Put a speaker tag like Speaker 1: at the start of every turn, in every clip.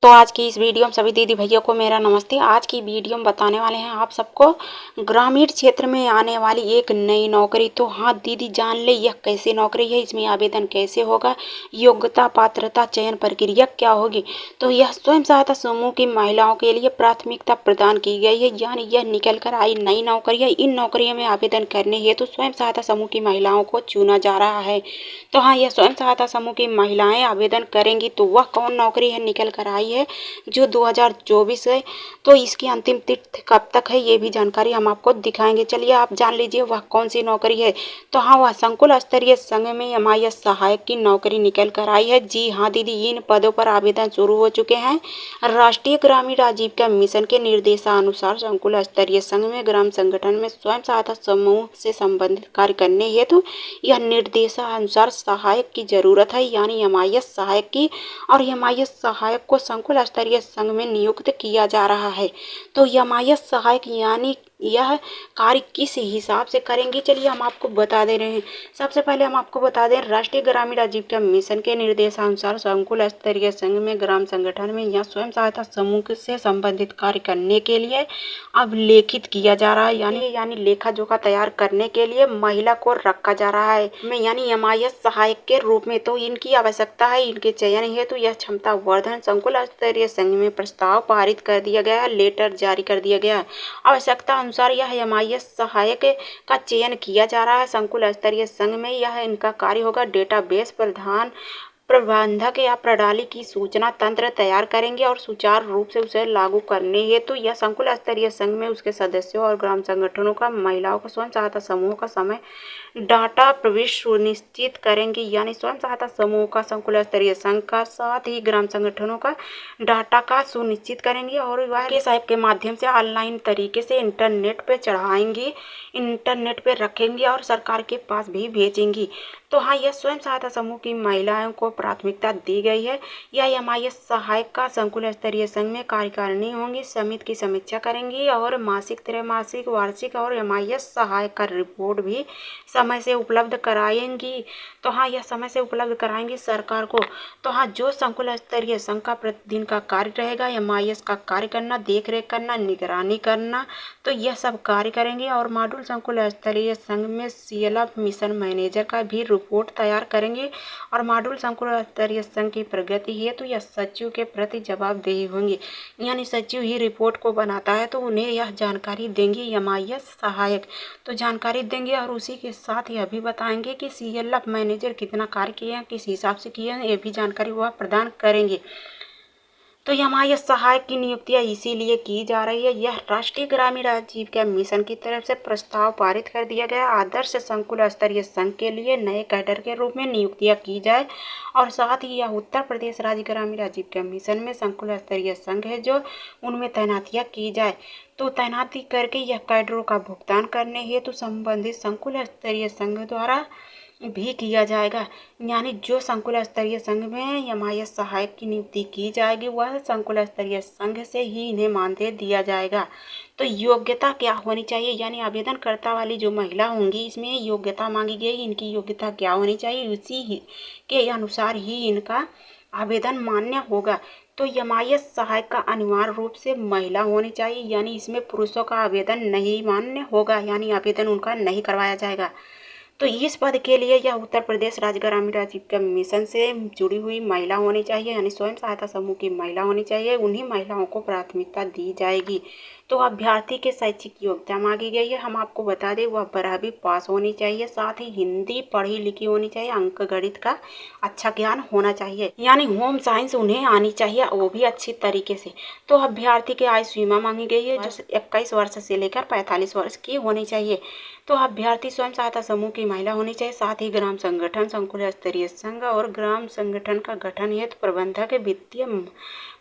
Speaker 1: तो आज की इस वीडियो में सभी दीदी भैया को मेरा नमस्ते। आज की वीडियो में बताने वाले हैं आप सबको ग्रामीण क्षेत्र में आने वाली एक नई नौकरी। तो हाँ दीदी जान ले यह कैसी नौकरी है, इसमें आवेदन कैसे होगा, योग्यता पात्रता चयन प्रक्रिया क्या होगी। तो यह स्वयं सहायता समूह की महिलाओं के लिए प्राथमिकता प्रदान की गई है, यानी यह निकल कर आई नई नौकरी है। इन नौकरियों में आवेदन करने हेतु तो स्वयं सहायता समूह की महिलाओं को चुना जा रहा है। तो हाँ यह स्वयं सहायता समूह की महिलाएं आवेदन करेंगी। तो वह कौन नौकरी है निकल कर आई है जो 2024 है। तो इसकी अंतिम तिथि कब तक है ये भी जानकारी हम आपको दिखाएंगे। चलिए आप जान लीजिए वह कौन सी नौकरी है। तो हाँ वह संकुल स्तरीय संघ में एमआईएस सहायक की नौकरी निकल कर आई है। जी हाँ दीदी इन पदों पर आवेदन शुरू हो चुके हैं। राष्ट्रीय ग्रामीण आजीविका मिशन के निर्देशानुसार संकुल स्तरीय संघ में ग्राम संगठन में स्वयं सहायता समूह से संबंधित कार्य करने हेतु यह निर्देशानुसार सहायक की जरूरत है, यानी एमआईएस सहायक की। और एमआईएस सहायक को संकुल स्तरीय संघ में नियुक्त किया जा रहा है। तो एमआईएस सहायक यानी यह कार्य किस हिसाब से करेंगे चलिए हम आपको बता दे रहे हैं। सबसे पहले हम आपको बता दें राष्ट्रीय ग्रामीण आजीविका मिशन के निर्देशानुसार संकुल स्तरीय संघ में ग्राम संगठन में या स्वयं सहायता समूह से संबंधित कार्य करने के लिए अब लेखित किया जा रहा है, यानी लेखा जोखा तैयार करने के लिए महिला को रखा जा रहा है में यानी एमआईएस सहायक के रूप में। तो इनकी आवश्यकता है, इनके चयन हेतु तो यह क्षमता वर्धन संकुल स्तरीय संघ में प्रस्ताव पारित कर दिया गया है, लेटर जारी कर दिया गया है। आवश्यकता अनुसार यह एमआईएस सहायक का चयन किया जा रहा है। संकुल स्तरीय संघ में यह इनका कार्य होगा डेटाबेस प्रधान प्रबंधक या प्रणाली की सूचना तंत्र तैयार करेंगे और सुचारू रूप से उसे लागू करने हेतु यह संकुल स्तरीय संघ में उसके सदस्यों और ग्राम संगठनों का महिलाओं का स्वयं सहायता समूह का समय डाटा प्रवेश सुनिश्चित करेंगे, यानी स्वयं सहायता समूह का संकुल स्तरीय संघ का साथ ही ग्राम संगठनों का डाटा का सुनिश्चित करेंगे और वह के साहिब के माध्यम से ऑनलाइन तरीके से इंटरनेट पे चढ़ाएंगी, इंटरनेट पे रखेंगे और सरकार के पास भी भेजेंगी। तो हाँ यह स्वयं सहायता समूह की महिलाओं को प्राथमिकता दी गई है। यह एमआईएस सहायक का संकुल स्तरीय संघ में कार्यकारिणी होंगी, समिति की समीक्षा करेंगी और मासिक त्रैमासिक वार्षिक और एमआईएस सहायक का रिपोर्ट भी समय से उपलब्ध कराएंगी। तो हाँ यह समय से उपलब्ध कराएंगी सरकार को। तो हाँ जो संकुल स्तरीय संघ का प्रतिदिन का कार्य रहेगा एमआईएस का कार्य करना, देख रेख करना, निगरानी करना, तो यह सब कार्य करेंगे। और मॉड्यूल संकुल स्तरीय संघ में सीएलएफ मिशन मैनेजर का भी रिपोर्ट तैयार करेंगे और मॉड्यूल संकुल स्तरीय संघ की प्रगति हेतु यह सचिव के प्रति जवाबदेही होंगे, यानी सचिव ही रिपोर्ट को बनाता है तो उन्हें यह जानकारी देंगे एमआईएस सहायक। तो जानकारी देंगे और उसी के साथ यह भी बताएंगे कि सीएलएफ मैनेजर कितना कार्य किए हैं, किस हिसाब से किए हैं, ये भी जानकारी वह प्रदान करेंगे। तो एमआईएस सहायक की नियुक्तियां इसीलिए की जा रही है। यह राष्ट्रीय ग्रामीण आजीविका मिशन की तरफ से प्रस्ताव पारित कर दिया गया आदर्श संकुल स्तरीय संघ के लिए नए कैडर के रूप में नियुक्तियां की जाए। और साथ ही यह उत्तर प्रदेश राज्य ग्रामीण आजीविका मिशन में संकुल स्तरीय संघ है जो उनमें तैनातियां की जाए। तो तैनाती करके यह कैडरों का भुगतान करने हेतु संबंधित संकुल स्तरीय संघ द्वारा भी किया जाएगा, यानी जो संकुल स्तरीय संघ में एमआईएस सहायक की नियुक्ति की जाएगी वह संकुल स्तरीय संघ से ही इन्हें मानदेय दिया जाएगा। तो योग्यता क्या होनी चाहिए, यानी आवेदनकर्ता वाली जो महिला होंगी इसमें योग्यता मांगी गई, इनकी योग्यता क्या होनी चाहिए उसी के अनुसार ही इनका आवेदन मान्य होगा। तो एमआईएस सहायक का अनिवार्य रूप से महिला होनी चाहिए, यानी इसमें पुरुषों का आवेदन नहीं मान्य होगा, यानी आवेदन उनका नहीं करवाया जाएगा। तो इस पद के लिए यह उत्तर प्रदेश राज्य ग्रामीण आजीविका मिशन से जुड़ी हुई महिला होनी चाहिए, यानी स्वयं सहायता समूह की महिला होनी चाहिए। उन्हीं महिलाओं को प्राथमिकता दी जाएगी। तो अभ्यर्थी के शैक्षिक योग्यता मांगी गई है, हम आपको बता दें वह 12वीं पास होनी चाहिए, साथ ही हिंदी पढ़ी लिखी होनी चाहिए, अंक गणित का अच्छा ज्ञान होना चाहिए, यानी होम साइंस उन्हें आनी चाहिए वो भी अच्छी तरीके से। तो अभ्यर्थी की आयु सीमा मांगी गई है जो 21 वर्ष से लेकर 45 वर्ष की होनी चाहिए। तो अभ्यर्थी स्वयं सहायता समूह की महिला होनी चाहिए, साथ ही ग्राम संगठन संकुल स्तरीय संघ और ग्राम संगठन का गठन हेतु प्रबंधक, वित्तीय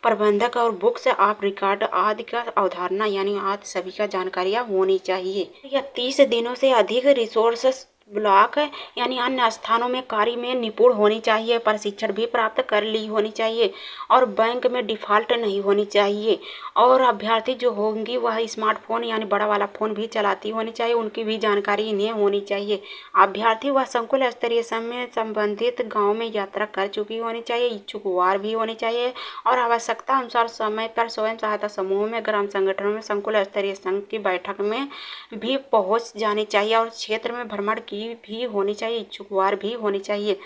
Speaker 1: प्रबंधक और बुक्स ऑफ रिकॉर्ड आदि का अवधारणा यानी आदि सभी का जानकारियाँ होनी चाहिए। यह 30 दिनों से अधिक रिसोर्स ब्लॉक यानी अन्य स्थानों में कार्य में निपुण होनी चाहिए, प्रशिक्षण भी प्राप्त कर ली होनी चाहिए और बैंक में डिफ़ॉल्ट नहीं होनी चाहिए। और अभ्यर्थी जो होंगी वह स्मार्टफ़ोन यानी बड़ा वाला फ़ोन भी चलाती होनी चाहिए, उनकी भी जानकारी इन्हें होनी चाहिए। अभ्यर्थी वह संकुल स्तरीय समय संबंधित गाँव में यात्रा कर चुकी होनी चाहिए, इच्छुक वार भी होनी चाहिए और आवश्यकता अनुसार समय पर स्वयं सहायता समूह में, ग्राम संगठनों में, संकुल स्तरीय संघ की बैठक में भी पहुंच जानी चाहिए और क्षेत्र में भ्रमण की भी होनी चाहिए, इच्छुक वार भी होनी चाहिए।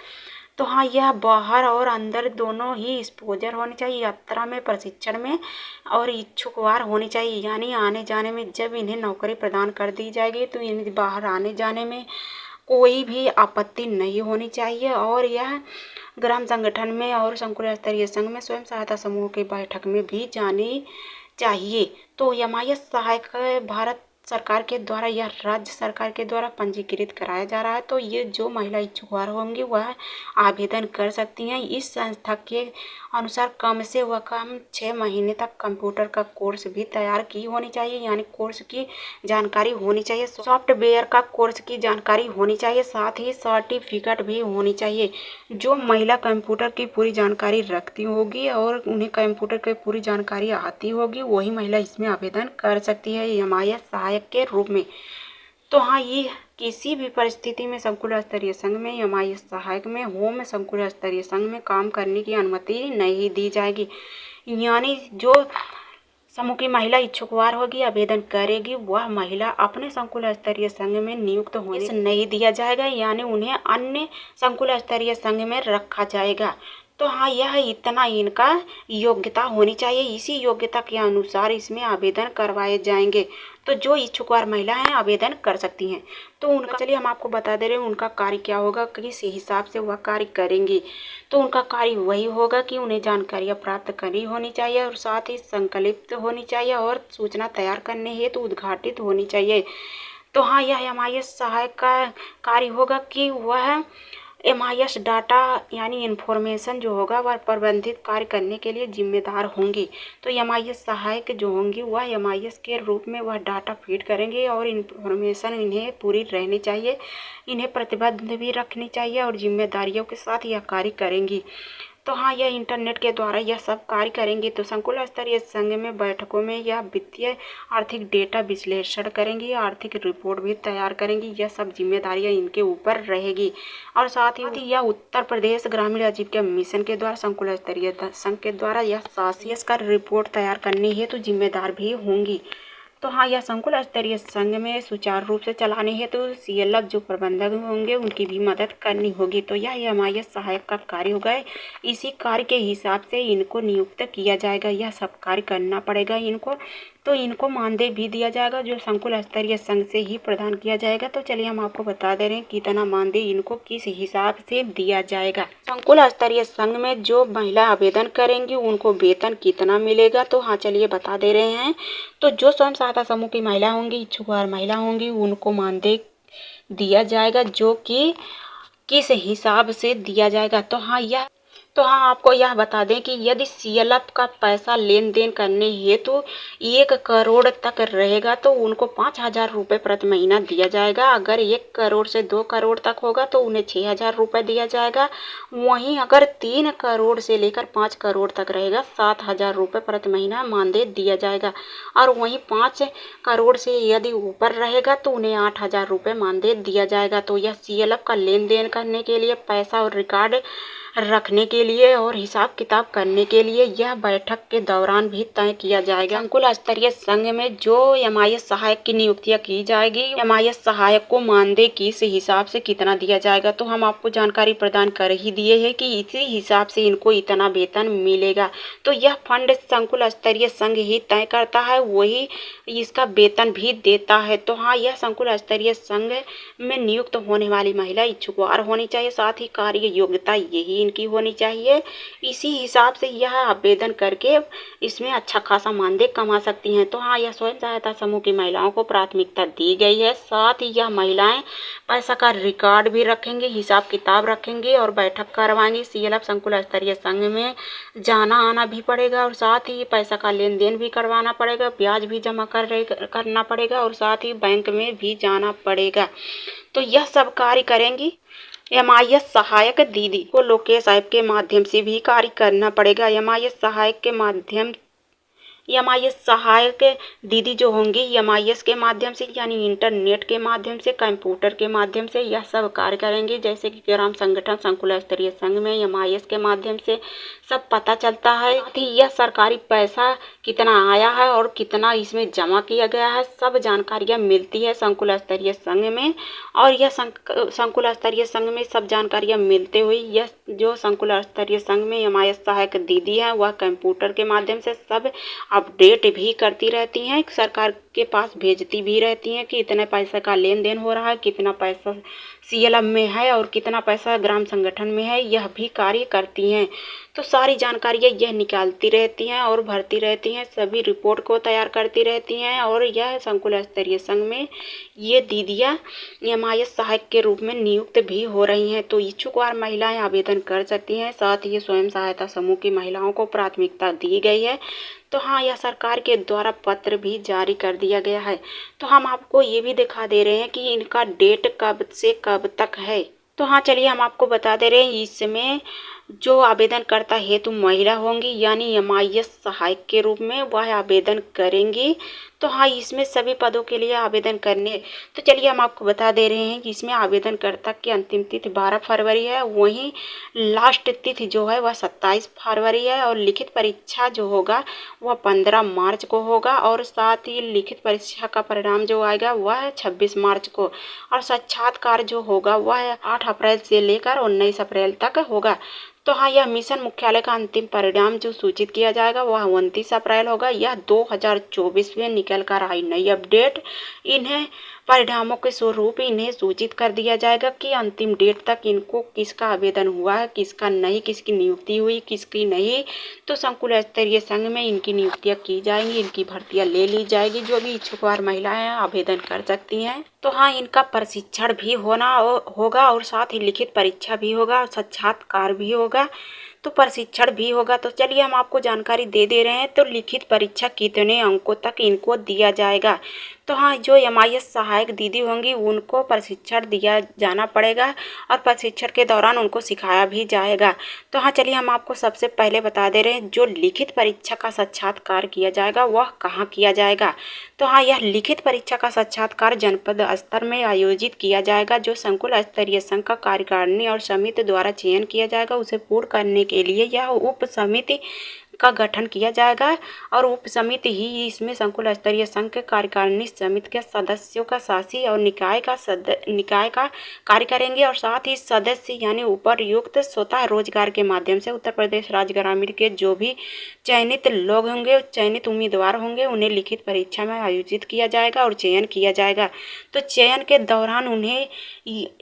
Speaker 1: तो हाँ, यह बाहर और अंदर दोनों ही एक्सपोजर होनी चाहिए, यात्रा में, प्रशिक्षण में और इच्छुक वार होनी चाहिए। यानी आने जाने में जब इन्हें नौकरी प्रदान कर दी जाएगी तो इन्हें बाहर आने जाने में कोई भी आपत्ति नहीं होनी चाहिए और यह ग्राम संगठन में और संकुल स्तरीय संघ में स्वयं सहायता समूह की बैठक में भी जानी चाहिए। तो एमआईएस सहायक भारत सरकार के द्वारा या राज्य सरकार के द्वारा पंजीकृत कराया जा रहा है। तो ये जो महिला इच्छुकवार होंगी वह आवेदन कर सकती हैं। इस संस्था के अनुसार कम से कम 6 महीने तक कंप्यूटर का कोर्स भी तैयार की होनी चाहिए, यानी कोर्स की जानकारी होनी चाहिए, सॉफ्टवेयर का कोर्स की जानकारी होनी चाहिए, साथ ही सर्टिफिकेट भी होनी चाहिए। जो महिला कंप्यूटर की पूरी जानकारी रखती होगी और उन्हें कंप्यूटर की पूरी जानकारी आती होगी वही महिला इसमें आवेदन कर सकती है एमआईएस सहायक के रूप में। तो हाँ, ये किसी भी परिस्थिति में संकुल स्तरीय संघ में एमआईएस सहायक में होम संकुल स्तरीय संघ में काम करने की अनुमति नहीं दी जाएगी। यानी जो समूह की महिला इच्छुकवार होगी, आवेदन करेगी, वह महिला अपने संकुल स्तरीय संघ में नियुक्त होने से नहीं दिया जाएगा, यानी उन्हें अन्य संकुल स्तरीय संघ में रखा जाएगा। तो हाँ, यह इतना इनका योग्यता होनी चाहिए, इसी योग्यता के अनुसार इसमें आवेदन करवाए जाएंगे। तो जो इच्छुकवार महिला हैं आवेदन कर सकती हैं। तो उनका चलिए हम आपको बता दे रहे हैं उनका कार्य क्या होगा, किस हिसाब से वह कार्य करेंगी। तो उनका कार्य वही होगा कि उन्हें जानकारियाँ प्राप्त करनी होनी चाहिए और साथ ही संकलित होनी चाहिए और सूचना तैयार करने हेतु उद्घाटित होनी चाहिए। तो हाँ, यह एमआईएस सहायक का कार्य होगा कि वह एमआईएस डाटा यानी इन्फॉर्मेशन जो होगा वह प्रबंधित कार्य करने के लिए जिम्मेदार होंगी। तो एमआईएस सहायक जो होंगी वह एमआईएस के रूप में वह डाटा फीड करेंगे और इन्फॉर्मेशन इन्हें पूरी रहनी चाहिए, इन्हें प्रतिबद्ध भी रखनी चाहिए और जिम्मेदारियों के साथ यह कार्य करेंगी। तो हाँ, यह इंटरनेट के द्वारा यह सब कार्य करेंगी। तो संकुल स्तरीय संघ में बैठकों में यह वित्तीय आर्थिक डेटा विश्लेषण करेंगी, आर्थिक रिपोर्ट भी तैयार करेंगी, यह सब जिम्मेदारियां इनके ऊपर रहेगी। और साथ ही यह उत्तर प्रदेश ग्रामीण आजीविका मिशन के द्वारा संकुल स्तरीय संघ के द्वारा यह सासियस का रिपोर्ट तैयार करनी है तो जिम्मेदार भी होंगी। तो हाँ, यह संकुल स्तरीय संघ में सुचारू रूप से चलाने हेतु तो सीएलएफ जो प्रबंधक होंगे उनकी भी मदद करनी होगी। तो यह एमआईएस सहायक का कार्य होगा, इसी कार्य के हिसाब से इनको नियुक्त किया जाएगा, यह सब कार्य करना पड़ेगा इनको। तो इनको मानदेय भी दिया जाएगा जो संकुल स्तरीय संघ से ही प्रदान किया जाएगा। तो चलिए हम आपको बता दे रहे हैं कितना मानदेय इनको किस हिसाब से दिया जाएगा। संकुल स्तरीय संघ में जो महिला आवेदन करेंगी उनको वेतन कितना मिलेगा, तो हाँ चलिए बता दे रहे हैं। तो जो स्वयं सहायता समूह की महिला होंगी, इच्छुकवार महिला होंगी, उनको मानदेय दिया जाएगा जो कि किस हिसाब से दिया जाएगा। तो हाँ, आपको यह बता दें कि यदि सीएलएफ का पैसा लेन देन करने हेतु 1 करोड़ तक रहेगा तो उनको 5,000 रुपये प्रति महीना दिया जाएगा। अगर 1 करोड़ से 2 करोड़ तक होगा तो उन्हें 6,000 रुपये दिया जाएगा। वहीं अगर 3 करोड़ से लेकर 5 करोड़ तक रहेगा 7,000 रुपये प्रति महीना मानदेय दिया जाएगा। और वहीं 5 करोड़ से यदि ऊपर रहेगा तो उन्हें 8,000 रुपये मानदेय दिया जाएगा। तो यह सीएलएफ का लेन देन करने के लिए, पैसा और रिकॉर्ड रखने के लिए और हिसाब किताब करने के लिए यह बैठक के दौरान भी तय किया जाएगा। संकुल स्तरीय संघ में जो एमआईएस सहायक की नियुक्तियां की जाएगी, एमआईएस सहायक को मानदेय किस हिसाब से कितना दिया जाएगा, तो हम आपको जानकारी प्रदान कर ही दिए है कि इसी हिसाब से इनको इतना वेतन मिलेगा। तो यह फंड संकुल स्तरीय संघ ही तय करता है, वही इसका वेतन भी देता है। तो हाँ, यह संकुल स्तरीय संघ में नियुक्त होने वाली महिला इच्छुकवार होनी चाहिए, साथ ही कार्य योग्यता यही इनकी होनी चाहिए। इसी हिसाब से यह आवेदन करके इसमें अच्छा खासा मानदेय कमा सकती हैं। तो हाँ, यह स्वयं सहायता समूह की महिलाओं को प्राथमिकता दी गई है। साथ ही यह महिलाएं पैसा का रिकॉर्ड भी रखेंगे, हिसाब किताब रखेंगे और बैठक करवाएंगी। CLF संकुल स्तरीय संघ में जाना आना भी पड़ेगा और साथ ही पैसा का लेन देन भी करवाना पड़ेगा, ब्याज भी जमा करना पड़ेगा और साथ ही बैंक में भी जाना पड़ेगा। तो यह सब कार्य करेंगी। MIS सहायक दीदी को लोकेश ऐप के माध्यम से भी कार्य करना पड़ेगा। MIS सहायक दीदी जो होंगी MIS के माध्यम से यानी इंटरनेट के माध्यम से, कंप्यूटर के माध्यम से यह सब कार्य करेंगे। जैसे कि ग्राम संगठन संकुल स्तरीय संघ में MIS के माध्यम से सब पता चलता है कि यह सरकारी पैसा कितना आया है और कितना इसमें जमा किया गया है, सब जानकारियाँ मिलती है संकुल स्तरीय संघ में। और यह संकुल स्तरीय संघ में सब जानकारियाँ मिलते हुए यह जो संकुल स्तरीय संघ में MIS सहायक दीदी है वह कंप्यूटर के माध्यम से सब अपडेट भी करती रहती हैं, सरकार के पास भेजती भी रहती हैं कि इतने पैसे का लेन देन हो रहा है, कितना पैसा CLF में है और कितना पैसा ग्राम संगठन में है, यह भी कार्य करती हैं। तो सारी जानकारियाँ यह निकालती रहती हैं और भरती रहती हैं, सभी रिपोर्ट को तैयार करती रहती हैं। और यह संकुल स्तरीय संघ में ये दीदियाँ MIS सहायक के रूप में नियुक्त भी हो रही हैं। तो इच्छुकवार महिलाएं आवेदन कर सकती हैं। साथ ही स्वयं सहायता समूह की महिलाओं को प्राथमिकता दी गई है। तो हाँ, यह सरकार के द्वारा पत्र भी जारी कर दिया गया है। तो हम आपको ये भी दिखा दे रहे हैं कि इनका डेट कब से कब तक है। तो हाँ, चलिए हम आपको बता दे रहे हैं। इसमें जो आवेदनकर्ता हेतु महिला होंगी यानी MIS सहायक के रूप में वह आवेदन करेंगी। तो हाँ, इसमें सभी पदों के लिए आवेदन करने, तो चलिए हम आपको बता दे रहे हैं कि इसमें आवेदनकर्ता की अंतिम तिथि 12 फरवरी है, वहीं लास्ट तिथि जो है वह 27 फरवरी है और लिखित परीक्षा जो होगा वह 15 मार्च को होगा और साथ ही लिखित परीक्षा का परिणाम जो आएगा वह 26 मार्च को और साक्षात्कार जो होगा वह 8 अप्रैल से लेकर 19 अप्रैल तक होगा। तो हाँ, यह मिशन मुख्यालय का अंतिम परिणाम जो सूचित किया जाएगा वह 29 अप्रैल होगा। यह 2024 में निकल कर आई नई अपडेट, इन्हें परिणामों के स्वरूप इन्हें सूचित कर दिया जाएगा कि अंतिम डेट तक इनको किसका आवेदन हुआ है, किसका नहीं, किसकी नियुक्ति हुई, किसकी नहीं। तो संकुल स्तरीय संघ में इनकी नियुक्तियां की जाएंगी, इनकी भर्तियां ले ली जाएगी। जो भी इच्छुकवार महिलाएं आवेदन कर सकती हैं। तो हाँ, इनका प्रशिक्षण भी होगा और साथ ही लिखित परीक्षा भी होगा, साक्षात्कार भी होगा, तो प्रशिक्षण भी होगा। तो चलिए हम आपको जानकारी दे रहे हैं। तो लिखित परीक्षा कितने अंकों तक इनको दिया जाएगा। तो हाँ, जो MIS सहायक दीदी होंगी उनको प्रशिक्षण दिया जाना पड़ेगा और प्रशिक्षण के दौरान उनको सिखाया भी जाएगा। तो हाँ, चलिए हम आपको सबसे पहले बता दे रहे हैं जो लिखित परीक्षा का साक्षात्कार किया जाएगा वह कहाँ किया जाएगा। तो हाँ, यह लिखित परीक्षा का साक्षात्कार जनपद स्तर में आयोजित किया जाएगा। जो संकुल स्तरीय संघ का कार्यकारिणी और समिति द्वारा चयन किया जाएगा उसे पूर्ण करने के लिए यह उप समिति का गठन किया जाएगा और उप समिति ही इसमें संकुल स्तरीय संघ के कार्यकारिणी समिति के सदस्यों का शासी और निकाय का कार्य करेंगे और साथ ही सदस्य यानी उपर्युक्त स्वतः रोजगार के माध्यम से उत्तर प्रदेश राज्य ग्रामीण के जो भी चयनित लोग होंगे, चयनित उम्मीदवार होंगे, उन्हें लिखित परीक्षा में आयोजित किया जाएगा और चयन किया जाएगा। तो चयन के दौरान उन्हें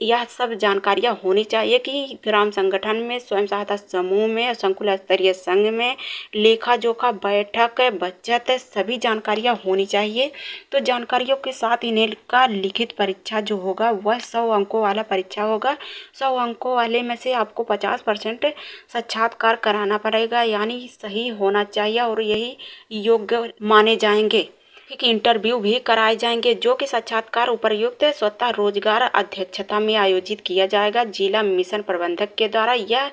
Speaker 1: यह सब जानकारियां होनी चाहिए कि ग्राम संगठन में, स्वयं सहायता समूह में, संकुल स्तरीय संघ में लेखा जोखा, बैठक, बचत, सभी जानकारियां होनी चाहिए। तो जानकारियों के साथ इन्हें का लिखित परीक्षा जो होगा वह 100 अंकों वाला परीक्षा होगा। 100 अंकों वाले में से आपको 50% साक्षात्कार कराना पड़ेगा, यानी सही होना चाहिए और यही योग्य माने जाएंगे। एक इंटरव्यू भी कराए जाएंगे जो कि साक्षात्कार उपर्युक्त स्वतः रोजगार अध्यक्षता में आयोजित किया जाएगा जिला मिशन प्रबंधक के द्वारा। यह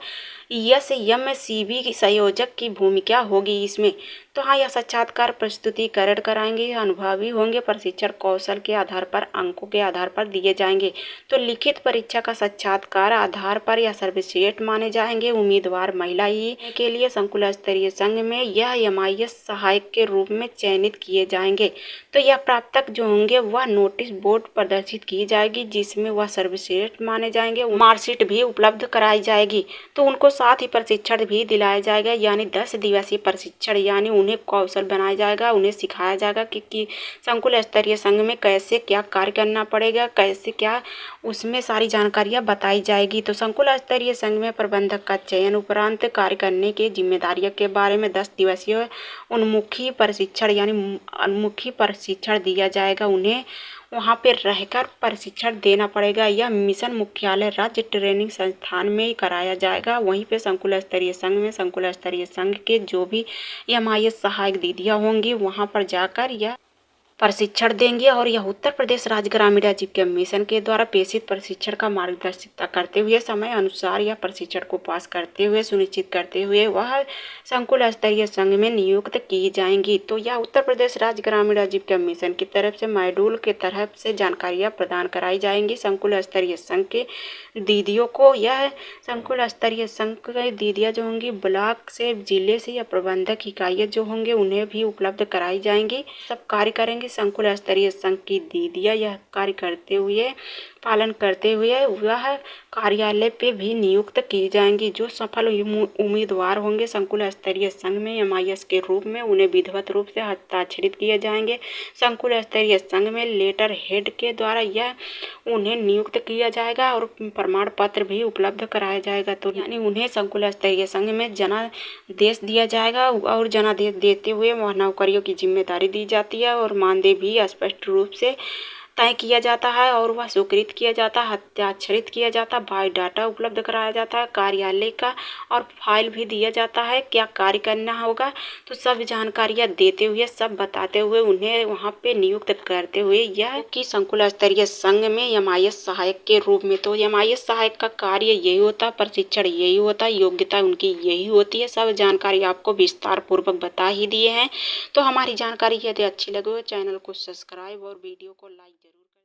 Speaker 1: SMCB संयोजक की भूमिका होगी इसमें। तो हाँ, यह साक्षात्कार प्रस्तुतिकरण कराएंगे, अनुभवी होंगे, प्रशिक्षण कौशल के आधार पर, अंकों के आधार पर दिए जाएंगे। तो लिखित परीक्षा का साक्षात्कार आधार पर यह सर्वश्रेष्ठ माने जाएंगे। उम्मीदवार महिला ही के लिए संकुल स्तरीय संघ में यह MIS सहायक के रूप में चयनित किए जाएंगे। तो यह प्राप्तक जो होंगे वह नोटिस बोर्ड प्रदर्शित की जाएगी जिसमें वह सर्वश्रेष्ठ माने जाएंगे। मार्कशीट भी उपलब्ध कराई जाएगी। तो उनको साथ ही प्रशिक्षण भी दिलाया जाएगा, यानी 10 दिवसीय प्रशिक्षण, यानी उन्हें कौशल बनाया जाएगा, उन्हें सिखाया जाएगा कि संकुल स्तरीय संघ में कैसे क्या कार्य करना पड़ेगा, कैसे क्या उसमें सारी जानकारियाँ बताई जाएगी। तो संकुल स्तरीय संघ में प्रबंधक का चयन उपरांत कार्य करने की जिम्मेदारियों के बारे में 10 दिवसीय उन्मुखी प्रशिक्षण यानी उन्मुखी प्रशिक्षण दिया जाएगा। उन्हें वहाँ पे रहकर प्रशिक्षण देना पड़ेगा। यह मिशन मुख्यालय राज्य ट्रेनिंग संस्थान में कराया जाएगा। वहीं पे संकुल स्तरीय संघ में संकुल स्तरीय संघ के जो भी MIS सहायक दीदियाँ होंगी वहाँ पर जाकर यह प्रशिक्षण देंगे और यह उत्तर प्रदेश राज्य ग्रामीण आजीविका मिशन के द्वारा प्रेषित प्रशिक्षण का मार्गदर्शिता करते हुए समय अनुसार यह प्रशिक्षण को पास करते हुए सुनिश्चित करते हुए वह संकुल स्तरीय संघ में नियुक्त की जाएंगी। तो यह उत्तर प्रदेश राज्य ग्रामीण आजीविका मिशन की तरफ से मॉड्यूल के तरफ से जानकारियाँ प्रदान कराई जाएंगी संकुल स्तरीय संघ के दीदियों को। यह संकुल स्तरीय संघ की दीदियाँ जो होंगी ब्लॉक से, जिले से या प्रबंधक इकाइयाँ जो होंगे उन्हें भी उपलब्ध कराई जाएंगी। सब कार्य करेंगे संकुल स्तरीय संघ की दीदियाँ यह कार्य करते हुए पालन करते हुए वह कार्यालय पे भी नियुक्त की जाएंगी। जो सफल उम्मीदवार होंगे संकुल स्तरीय संघ में MIS के रूप में उन्हें विधिवत रूप से हस्ताक्षरित किए जाएंगे। संकुल स्तरीय संघ में लेटर हेड के द्वारा यह उन्हें नियुक्त किया जाएगा और प्रमाण पत्र भी उपलब्ध कराया जाएगा। तो यानी उन्हें संकुल स्तरीय संघ में जनादेश दिया जाएगा और जनादेश देते हुए वह नौकरियों की जिम्मेदारी दी जाती है और मानदेय भी स्पष्ट रूप से तय किया जाता है और वह स्वीकृत किया जाता है, हस्ताक्षरित किया जाता है, बायोडाटा उपलब्ध कराया जाता है कार्यालय का और फाइल भी दिया जाता है क्या कार्य करना होगा। तो सब जानकारियाँ देते हुए सब बताते हुए उन्हें वहाँ पे नियुक्त करते हुए यह कि संकुल स्तरीय संघ में MIS सहायक के रूप में। तो MIS सहायक का कार्य यही होता है, प्रशिक्षण यही होता है, योग्यता उनकी यही होती है। सब जानकारी आपको विस्तार पूर्वक बता ही दिए हैं। तो हमारी जानकारी यदि अच्छी लगे चैनल को सब्सक्राइब और वीडियो को लाइक जरूर करें।